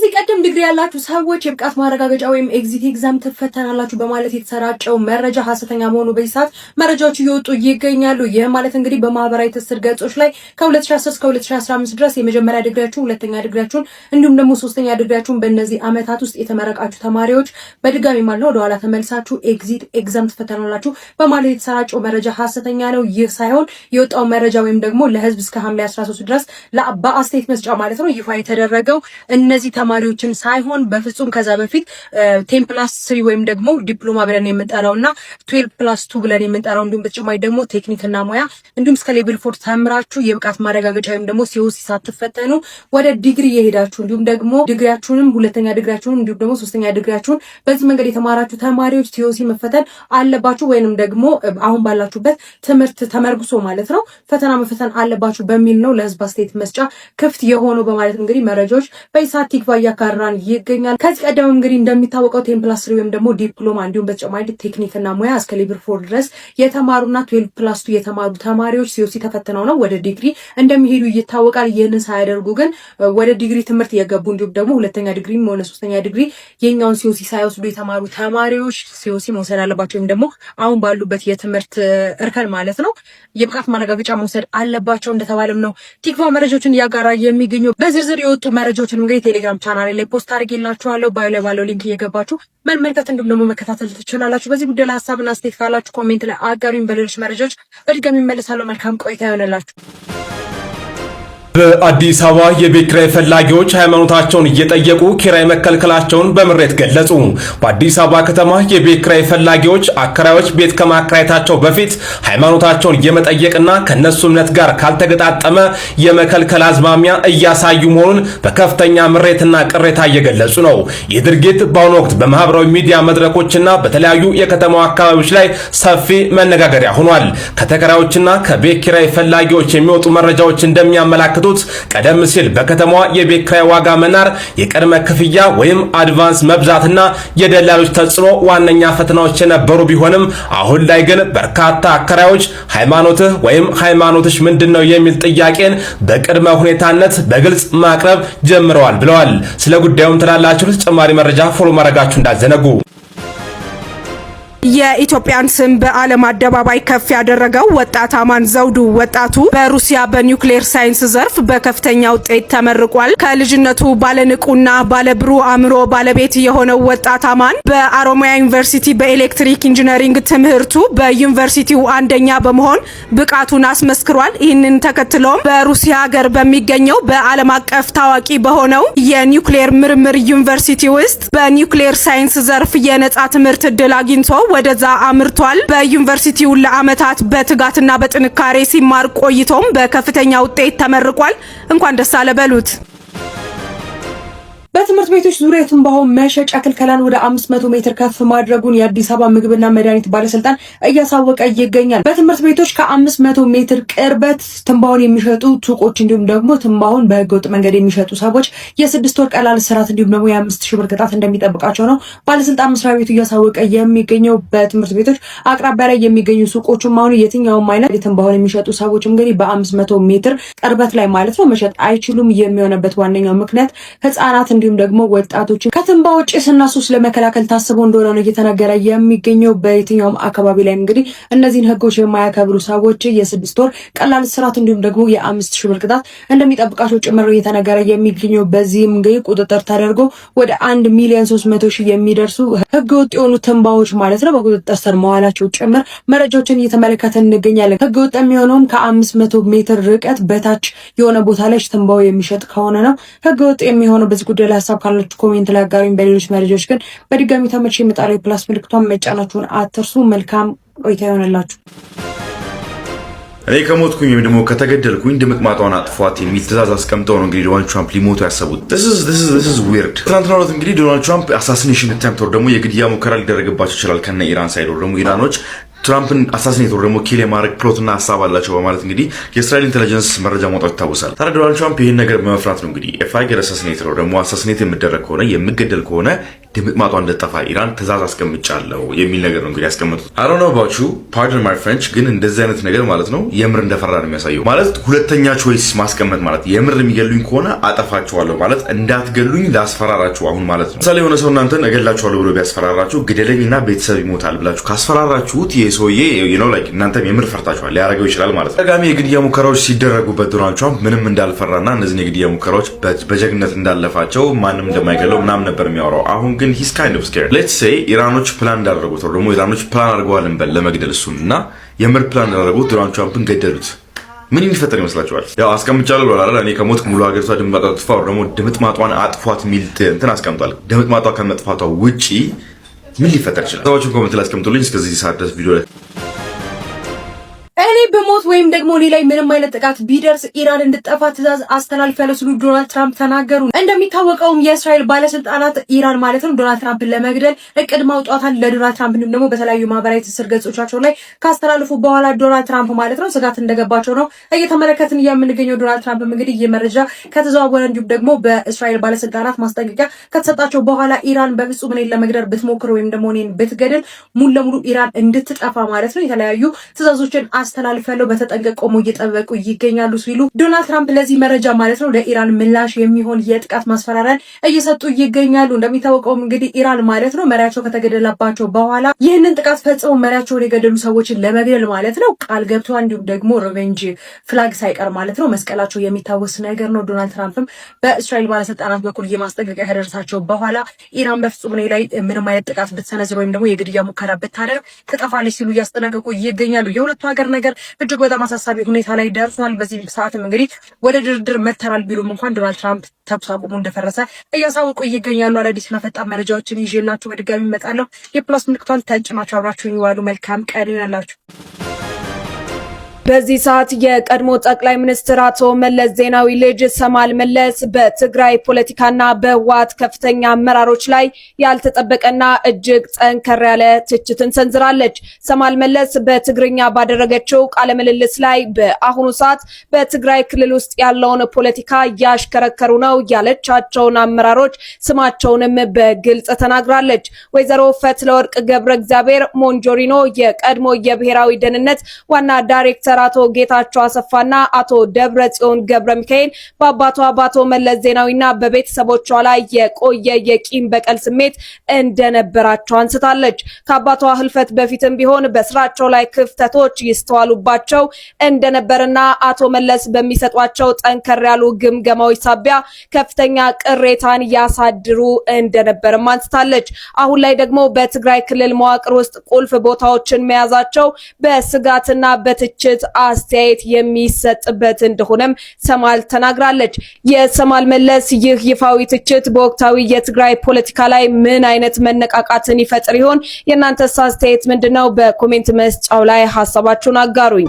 ከዚህ ቀደም ዲግሪ ያላችሁ ሰዎች የብቃት ማረጋገጫ ወይም ኤግዚት ኤግዛም ትፈተናላችሁ በማለት የተሰራጨው መረጃ ሐሰተኛ መሆኑ በይሳት መረጃዎች እየወጡ ይገኛሉ። ይህ ማለት እንግዲህ በማህበራዊ ትስስር ገጾች ላይ ከ2010 እስከ 2015 ድረስ የመጀመሪያ ዲግሪያችሁን፣ ሁለተኛ ዲግሪያችሁን እንዲሁም ደግሞ ሶስተኛ ዲግሪያችሁን በእነዚህ አመታት ውስጥ የተመረቃችሁ ተማሪዎች በድጋሚ ማለት ነው ወደ ኋላ ተመልሳችሁ ኤግዚት ኤግዛም ትፈተናላችሁ በማለት የተሰራጨው መረጃ ሐሰተኛ ነው። ይህ ሳይሆን የወጣው መረጃ ወይም ደግሞ ለህዝብ እስከ ሐምሌ 13 ድረስ በአስተያየት መስጫ ማለት ነው ይፋ የተደረገው እነዚህ ተማሪዎችን ሳይሆን በፍጹም ከዛ በፊት 10+3 ወይም ደግሞ ዲፕሎማ ብለን የምንጠራውና 12+2 ብለን የምንጠራው እንዲሁም በተጨማሪ ደግሞ ቴክኒክና ሙያ እንዲሁም እስከ ሌቭል 4 ተምራችሁ የብቃት ማረጋገጫ ወይም ደግሞ ሲኦሲ ሳትፈተኑ ወደ ዲግሪ የሄዳችሁ እንዲሁም ደግሞ ዲግሪያችሁንም ሁለተኛ ዲግሪያችሁንም እንዲሁም ደግሞ ሶስተኛ ዲግሪያችሁን በዚህ መንገድ የተማራችሁ ተማሪዎች ሲኦሲ መፈተን አለባችሁ ወይንም ደግሞ አሁን ባላችሁበት ትምህርት ተመርኩሶ ማለት ነው ፈተና መፈተን አለባችሁ በሚል ነው ለህዝብ አስተያየት መስጫ ክፍት የሆነው በማለት እንግዲህ መረጃዎች በይሳት ቲክቫ እያካራን ይገኛል። ከዚህ ቀደም እንግዲህ እንደሚታወቀው 10+3 ወይም ደግሞ ዲፕሎማ እንዲሁም በተጨማሪ ቴክኒክና ሙያ እስከ ሌቭል 4 ድረስ የተማሩና 12+2 የተማሩ ተማሪዎች ሲኦሲ ተፈትነው ነው ወደ ዲግሪ እንደሚሄዱ ይታወቃል። ይህንን ሳያደርጉ ግን ወደ ዲግሪ ትምህርት የገቡ እንዲሁም ደግሞ ሁለተኛ ዲግሪ ሆነ ሶስተኛ ዲግሪ የኛውን ሲኦሲ ሳይወስዱ የተማሩ ተማሪዎች ሲኦሲ መውሰድ አለባቸው ወይም ደግሞ አሁን ባሉበት የትምህርት እርከን ማለት ነው የብቃት ማረጋገጫ መውሰድ አለባቸው እንደተባለም ነው ቲክቫ መረጃዎችን እያጋራ የሚገኙ። በዝርዝር የወጡ መረጃዎችን እንግዲህ ቴሌግራም ቻናሌ ላይ ፖስት አድርጌላችኋለሁ። ባዮ ላይ ባለው ሊንክ እየገባችሁ መመልከት እንዲሁም ደግሞ መከታተል ትችላላችሁ። በዚህ ጉዳይ ላይ ሀሳብና አስተያየት ካላችሁ ኮሜንት ላይ አጋሩኝ። በሌሎች መረጃዎች በድጋሚ እመለሳለሁ። መልካም ቆይታ ይሆንላችሁ። በአዲስ አበባ የቤት ኪራይ ፈላጊዎች ሃይማኖታቸውን እየጠየቁ ኪራይ መከልከላቸውን በምሬት ገለጹ። በአዲስ አበባ ከተማ የቤት ኪራይ ፈላጊዎች አከራዮች ቤት ከማከራየታቸው በፊት ሃይማኖታቸውን የመጠየቅና ከነሱ እምነት ጋር ካልተገጣጠመ የመከልከል አዝማሚያ እያሳዩ መሆኑን በከፍተኛ ምሬትና ቅሬታ እየገለጹ ነው። ይህ ድርጊት በአሁኑ ወቅት በማህበራዊ ሚዲያ መድረኮችና በተለያዩ የከተማው አካባቢዎች ላይ ሰፊ መነጋገሪያ ሆኗል። ከተከራዮችና ከቤት ኪራይ ፈላጊዎች የሚወጡ መረጃዎች እንደሚያመላክቱ ቀደም ሲል በከተማዋ የቤት ኪራይ ዋጋ መናር፣ የቅድመ ክፍያ ወይም አድቫንስ መብዛትና የደላሎች ተጽዕኖ ዋነኛ ፈተናዎች የነበሩ ቢሆንም አሁን ላይ ግን በርካታ አከራዮች ሃይማኖትህ ወይም ሃይማኖትሽ ምንድነው የሚል ጥያቄን በቅድመ ሁኔታነት በግልጽ ማቅረብ ጀምረዋል ብለዋል። ስለ ጉዳዩም ትላላችሁ ተጨማሪ መረጃ ፎሎ ማድረጋችሁ እንዳዘነጉ። የኢትዮጵያን ስም በዓለም አደባባይ ከፍ ያደረገው ወጣት አማን ዘውዱ ወጣቱ በሩሲያ በኒውክሌር ሳይንስ ዘርፍ በከፍተኛ ውጤት ተመርቋል። ከልጅነቱ ባለንቁና ባለብሩህ አእምሮ ባለቤት የሆነው ወጣት አማን በአሮሚያ ዩኒቨርሲቲ በኤሌክትሪክ ኢንጂነሪንግ ትምህርቱ በዩኒቨርሲቲው አንደኛ በመሆን ብቃቱን አስመስክሯል። ይህንን ተከትሎም በሩሲያ ሀገር በሚገኘው በዓለም አቀፍ ታዋቂ በሆነው የኒውክሌር ምርምር ዩኒቨርሲቲ ውስጥ በኒውክሌር ሳይንስ ዘርፍ የነጻ ትምህርት እድል አግኝቶ ወደዛ አምርቷል። በዩኒቨርሲቲው ለአመታት በትጋትና በጥንካሬ ሲማር ቆይቶም በከፍተኛ ውጤት ተመርቋል። እንኳን ደስ አለ በሉት። በትምህርት ቤቶች ዙሪያ የትንባሆ መሸጫ ክልከላን ወደ 500 ሜትር ከፍ ማድረጉን የአዲስ አበባ ምግብና መድኃኒት ባለስልጣን እያሳወቀ ይገኛል። በትምህርት ቤቶች ከ500 ሜትር ቅርበት ትንባሆን የሚሸጡ ሱቆች እንዲሁም ደግሞ ትንባሆን በህገወጥ መንገድ የሚሸጡ ሰዎች የ6 ወር ቀላል እስራት እንዲሁም ደግሞ የ5,000 ብር ቅጣት እንደሚጠብቃቸው ነው ባለስልጣን መስሪያ ቤቱ እያሳወቀ የሚገኘው። በትምህርት ቤቶች አቅራቢያ ላይ የሚገኙ ሱቆችም አሁን የትኛውም አይነት ትንባሆን የሚሸጡ ሰዎች እንግዲህ በ500 ሜትር ቅርበት ላይ ማለት ነው መሸጥ አይችሉም። የሚሆነበት ዋነኛው ምክንያት ህጻናት እንዲሁም ደግሞ ወጣቶችን ከትንባሆ ጭስና ሱስ ለመከላከል ታስቦ እንደሆነ ነው እየተነገረ የሚገኘው። በየትኛውም አካባቢ ላይ እንግዲህ እነዚህን ህጎች የማያከብሩ ሰዎች የ6 ወር ቀላል እስራት እንዲሁም ደግሞ የ5,000 ብር ቅጣት እንደሚጠብቃቸው ጭምር እየተነገረ የሚገኘው። በዚህም እንግዲህ ቁጥጥር ተደርጎ ወደ 1,300,000 የሚደርሱ ህገወጥ የሆኑ ትንባሆች ማለት ነው በቁጥጥር ስር መዋላቸው ጭምር መረጃዎችን እየተመለከተ እንገኛለን። ህገወጥ የሚሆነውም ከ500 ሜትር ርቀት በታች የሆነ ቦታ ላይ ትንባሆ የሚሸጥ ከሆነ ነው ህገወጥ የሚሆነው። በዚህ ጉዳይ ላይ ሀሳብ ካላችሁ ኮሜንት ላይ አጋሩኝ። በሌሎች መረጃዎች ግን በድጋሚ ተመልሼ እመጣለሁ። ፕላስ ምልክቷን መጫናችሁን አትርሱ። መልካም ቆይታ ይሆንላችሁ። እኔ ከሞትኩኝ ወይም ደግሞ ከተገደልኩኝ ድምጥማጧን አጥፏት የሚል ትዕዛዝ አስቀምጠው ነው እንግዲህ ዶናልድ ትራምፕ ሊሞቱ ያሰቡት። this is weird። ትናንትና ዕለት እንግዲህ ዶናልድ ትራምፕ አሳሲኔሽን አቴምፕት ወር ደግሞ የግድያ ሙከራ ሊደረግባቸው ይችላል ከነ ኢራን ሳይድ ወር ደግሞ ኢራኖች ትራምፕን አሳሲኔት ወር ደግሞ ኪል የማድረግ ፕሎትና ሀሳብ አላቸው በማለት እንግዲህ የእስራኤል ኢንተለጀንስ መረጃ ማውጣት ይታወሳል። ታዲያ ዶናልድ ትራምፕ ይህን ነገር በመፍራት ነው እንግዲህ ኢፍ አይ ጌት አሳሲኔት ወር ደግሞ አሳሲኔት የምደረግ ከሆነ የምገደል ከሆነ ድምጥማጧ እንደጠፋ ኢራን ትእዛዝ አስቀምጫለሁ የሚል ነገር ነው እንግዲህ ያስቀምጡት። I don't know about you, pardon my French፣ ግን እንደዚህ አይነት ነገር ማለት ነው የምር እንደፈራ ነው የሚያሳየው። ማለት ሁለተኛ ቾይስ ማስቀመጥ ማለት የምር የሚገሉኝ ከሆነ አጠፋቸዋለሁ ማለት እንዳትገሉኝ ላስፈራራችሁ አሁን ማለት ነው። ምሳሌ የሆነ ሰው እናንተን እገላችኋለሁ ብሎ ቢያስፈራራችሁ ግደለኝና ቤተሰብ ይሞታል ብላችሁ ካስፈራራችሁት ይሄ ሰውዬ like እናንተም የምር ፈርታችኋል ሊያደርገው ይችላል ማለት ነው። ተጋሚ የግድያ ሙከራዎች ሲደረጉበት ዶናልድ ትራምፕ ምንም እንዳልፈራና እነዚህ የግድያ ሙከራዎች በጀግነት እንዳለፋቸው ማንም እንደማይገለው ምናምን ነበር የሚያወራው። አሁን ግን he's kind of scared. Let's say ኢራኖች ፕላን እንዳደረጉት ነው ደግሞ ኢራኖች ፕላን አድርገዋል እንበል ለመግደል እሱን እና የምር ፕላን እንዳደረጉት ዶናልድ ትራምፕን ገደሉት። ምን የሚፈጠር ይመስላችኋል? ያው አስቀምጫለሁ ብሏል። እኔ ከሞትኩ ሙሉ ሀገሪቷ ድምጥማጧ ትጥፋ ደግሞ ድምጥማጧን አጥፏት የሚል እንትን አስቀምጧል። ድምጥማጧ ከመጥፋቷ ውጪ ምን ሊፈጠር ይችላል? ሰዎችን ኮሜንት ላይ አስቀምጡልኝ። እስከዚህ ሰዓት ድረስ ቪዲዮ ላይ እኔ በሞት ወይም ደግሞ እኔ ላይ ምንም አይነት ጥቃት ቢደርስ ኢራን እንድትጠፋ ትእዛዝ አስተላልፋለሁ ሲሉ ዶናልድ ትራምፕ ተናገሩ። እንደሚታወቀውም የእስራኤል ባለስልጣናት ኢራን ማለት ነው ዶናልድ ትራምፕን ለመግደል እቅድ ማውጣታል። ለዶናልድ ትራምፕ ደግሞ በተለያዩ ማህበራዊ ትስስር ገጾቻቸው ላይ ካስተላልፉ በኋላ ዶናልድ ትራምፕ ማለት ነው ስጋት እንደገባቸው ነው እየተመለከትን የምንገኘው። ዶናልድ ትራምፕ እንግዲህ የመረጃ ከተዘዋወረ እንዲሁም ደግሞ በእስራኤል ባለስልጣናት ማስጠንቀቂያ ከተሰጣቸው በኋላ ኢራን በፍጹም እኔን ለመግደል ብትሞክር ወይም ደግሞ እኔን ብትገድል ሙሉ ለሙሉ ኢራን እንድትጠፋ ማለት ነው የተለያዩ ትእዛዞችን አስተላልፈው በተጠንቀቅ ቆሞ እየጠበቁ ይገኛሉ ሲሉ ዶናልድ ትራምፕ ለዚህ መረጃ ማለት ነው ለኢራን ምላሽ የሚሆን የጥቃት ማስፈራሪያን እየሰጡ ይገኛሉ። እንደሚታወቀው እንግዲህ ኢራን ማለት ነው መሪያቸው ከተገደለባቸው በኋላ ይህንን ጥቃት ፈጽመው መሪያቸውን የገደሉ ሰዎችን ለመግደል ማለት ነው ቃል ገብተዋል። እንዲሁም ደግሞ ሪቬንጅ ፍላግ ሳይቀር ማለት ነው መስቀላቸው የሚታወስ ነገር ነው። ዶናልድ ትራምፕም በእስራኤል ባለስልጣናት በኩል የማስጠንቀቂያ ከደረሳቸው በኋላ ኢራን በፍጹም እኔ ላይ ምንም አይነት ጥቃት ብትሰነዝር ወይም ደግሞ የግድያ ሙከራ ብታደርግ ትጠፋለች ሲሉ እያስጠነቀቁ ይገኛሉ። የሁለቱ ሀገር ነገር እጅግ በጣም አሳሳቢ ሁኔታ ላይ ደርሷል። በዚህ ሰዓትም እንግዲህ ወደ ድርድር መተናል ቢሉም እንኳን ዶናልድ ትራምፕ ተኩስ አቁሙ እንደፈረሰ እያሳወቁ ይገኛሉ። አዳዲስና ፈጣን መረጃዎችን ይዤላችሁ በድጋሚ እመጣለሁ። የፕላስ ምልክቷን ተጭናችሁ አብራችሁን ይዋሉ። መልካም ቀን ይሁንላችሁ። በዚህ ሰዓት የቀድሞ ጠቅላይ ሚኒስትር አቶ መለስ ዜናዊ ልጅ ሰማል መለስ በትግራይ ፖለቲካና በህወሓት ከፍተኛ አመራሮች ላይ ያልተጠበቀና እጅግ ጠንከር ያለ ትችትን ሰንዝራለች። ሰማል መለስ በትግርኛ ባደረገችው ቃለ ምልልስ ላይ በአሁኑ ሰዓት በትግራይ ክልል ውስጥ ያለውን ፖለቲካ ያሽከረከሩ ነው ያለቻቸውን አመራሮች ስማቸውንም በግልጽ ተናግራለች። ወይዘሮ ፈትለወርቅ ገብረ እግዚአብሔር ሞንጆሪኖ የቀድሞ የብሔራዊ ደህንነት ዋና ዳይሬክተር አቶ ጌታቸው አሰፋና አቶ ደብረጽዮን ገብረ ሚካኤል በአባቷ አቶ መለስ ዜናዊና በቤተሰቦቿ ላይ የቆየ የቂም በቀል ስሜት እንደነበራቸው አንስታለች። ከአባቷ ህልፈት በፊትም ቢሆን በስራቸው ላይ ክፍተቶች ይስተዋሉባቸው እንደነበርና አቶ መለስ በሚሰጧቸው ጠንከር ያሉ ግምገማዎች ሳቢያ ከፍተኛ ቅሬታን ያሳድሩ እንደነበርም አንስታለች። አሁን ላይ ደግሞ በትግራይ ክልል መዋቅር ውስጥ ቁልፍ ቦታዎችን መያዛቸው በስጋትና በትችት አስተያየት የሚሰጥበት እንደሆነም ሰማል ተናግራለች። የሰማል መለስ ይህ ይፋዊ ትችት በወቅታዊ የትግራይ ፖለቲካ ላይ ምን አይነት መነቃቃትን ይፈጥር ይሆን? የእናንተስ አስተያየት ምንድነው? በኮሜንት መስጫው ላይ ሐሳባችሁን አጋሩኝ።